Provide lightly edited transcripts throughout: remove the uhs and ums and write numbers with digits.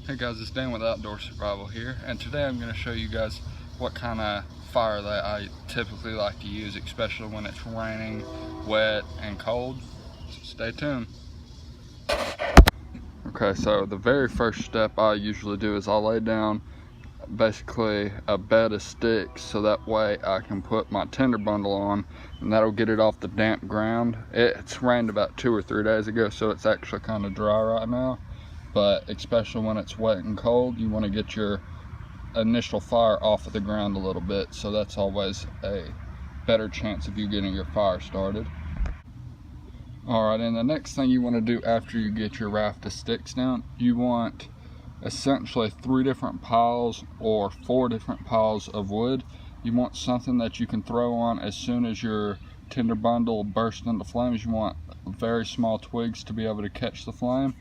Hey guys, it's Dan with Outdoor Survival here, and today I'm going to show you guys what kind of Firelay I typically like to use, especially when it's raining, wet, and cold. So stay tuned. Okay, so the very first step I usually do is I'll lay down basically a bed of sticks so that way I can put my tinder bundle on, and that'll get it off the damp ground. It's rained about 2 or 3 days ago, so it's actually kind of dry right now. But especially when it's wet and cold, you want to get your initial fire off of the ground a little bit, so that's always a better chance of you getting your fire started. Alright, and the next thing you want to do after you get your raft of sticks down, you want essentially 3 different piles or 4 different piles of wood. You want something that you can throw on as soon as your tinder bundle bursts into flames. You want very small twigs to be able to catch the flame.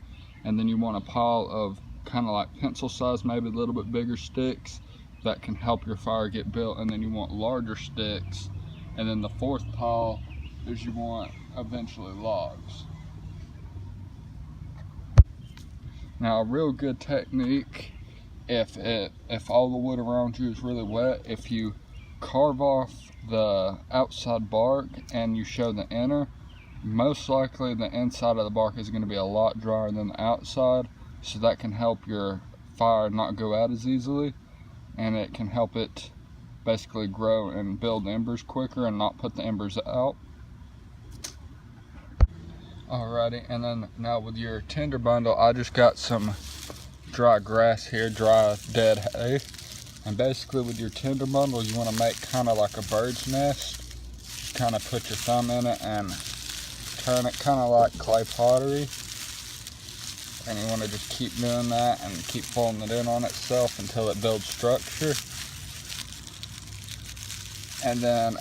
And then you want a pile of kind of like pencil size, maybe a little bit bigger sticks that can help your fire get built. And then you want larger sticks. And then the 4th pile is you want eventually logs. Now a real good technique, if all the wood around you is really wet, if you carve off the outside bark and you show the inner, most likely the inside of the bark is going to be a lot drier than the outside, so that can help your fire not go out as easily, and it can help it basically grow and build embers quicker and not put the embers out. Alrighty, and then now with your tinder bundle, I just got some dry grass here, dry dead hay, and basically with your tinder bundle you want to make kind of like a bird's nest. Kind of put your thumb in it and turn it kind of like clay pottery, and you want to just keep doing that and keep folding it in on itself until it builds structure. And then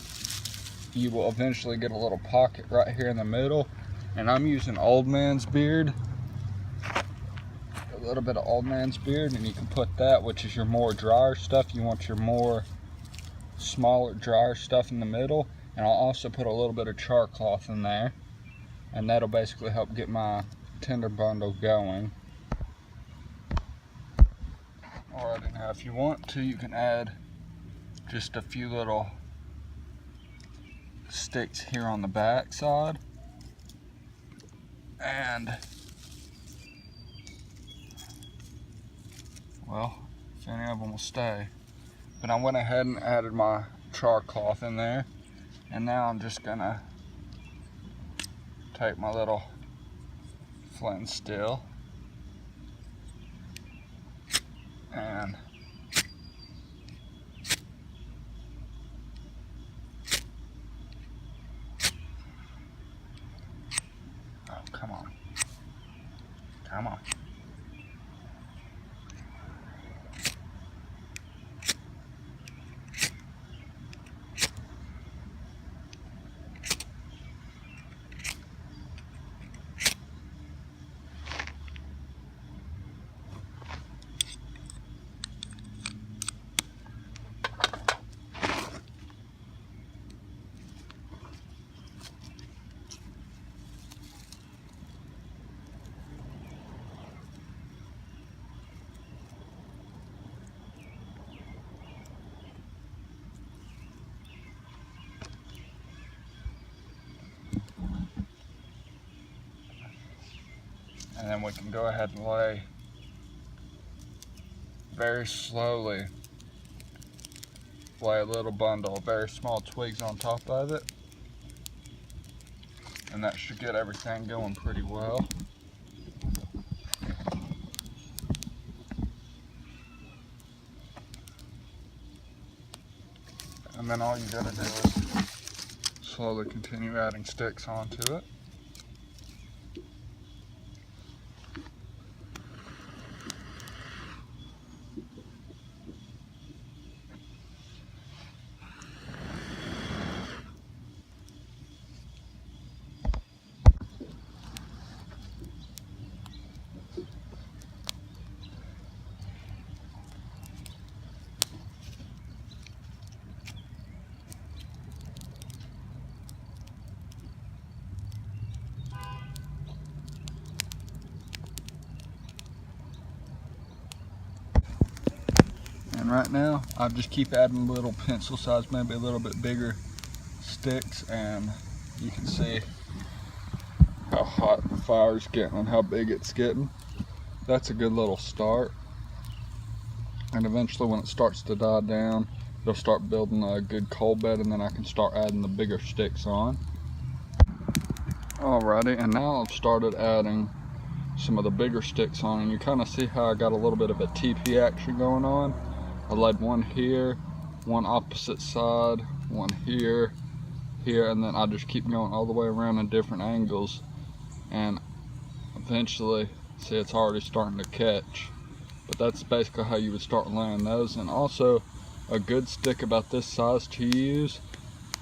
you will eventually get a little pocket right here in the middle, and I'm using old man's beard, a little bit of old man's beard, and you can put that, which is your more drier stuff. You want your more smaller drier stuff in the middle, and I'll also put a little bit of char cloth in there, and that'll basically help get my tinder bundle going. Alright, now if you want to, you can add just a few little sticks here on the back side, and well, if any of them will stay. But I went ahead and added my char cloth in there, and now I'm just gonna take my little flint and steel and come on. And then we can go ahead and lay very slowly, lay a little bundle of very small twigs on top of it, and that should get everything going pretty well. And then all you gotta do is slowly continue adding sticks onto it. And right now, I just keep adding little pencil size, maybe a little bit bigger sticks, and you can see how hot the fire's getting and how big it's getting. That's a good little start. And eventually when it starts to die down, it'll start building a good coal bed, and then I can start adding the bigger sticks on. Alrighty, and now I've started adding some of the bigger sticks on, and you kind of see how I got a little bit of a TP action going on. I laid one here, one opposite side, one here, here, and then I just keep going all the way around in different angles, and eventually, see, it's already starting to catch. But that's basically how you would start laying those. And also, a good stick about this size to use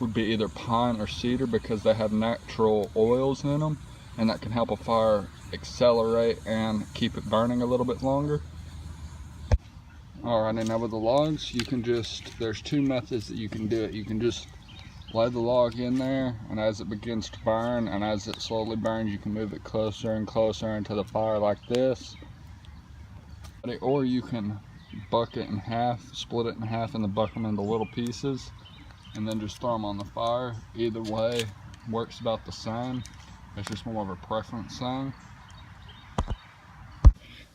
would be either pine or cedar, because they have natural oils in them, and that can help a fire accelerate and keep it burning a little bit longer. Alright, and now with the logs, you can just, there's two methods that you can do it. You can just lay the log in there, and as it begins to burn, and as it slowly burns, you can move it closer and closer into the fire like this. Or you can buck it in half, split it in half, and then buck them into little pieces, and then just throw them on the fire. Either way works about the same. It's just more of a preference thing.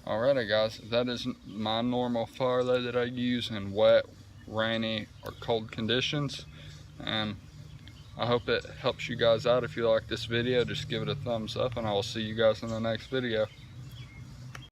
Alrighty guys, that is my normal Firelay that I use in wet, rainy, or cold conditions. And I hope it helps you guys out. If you like this video, just give it a thumbs up, and I will see you guys in the next video.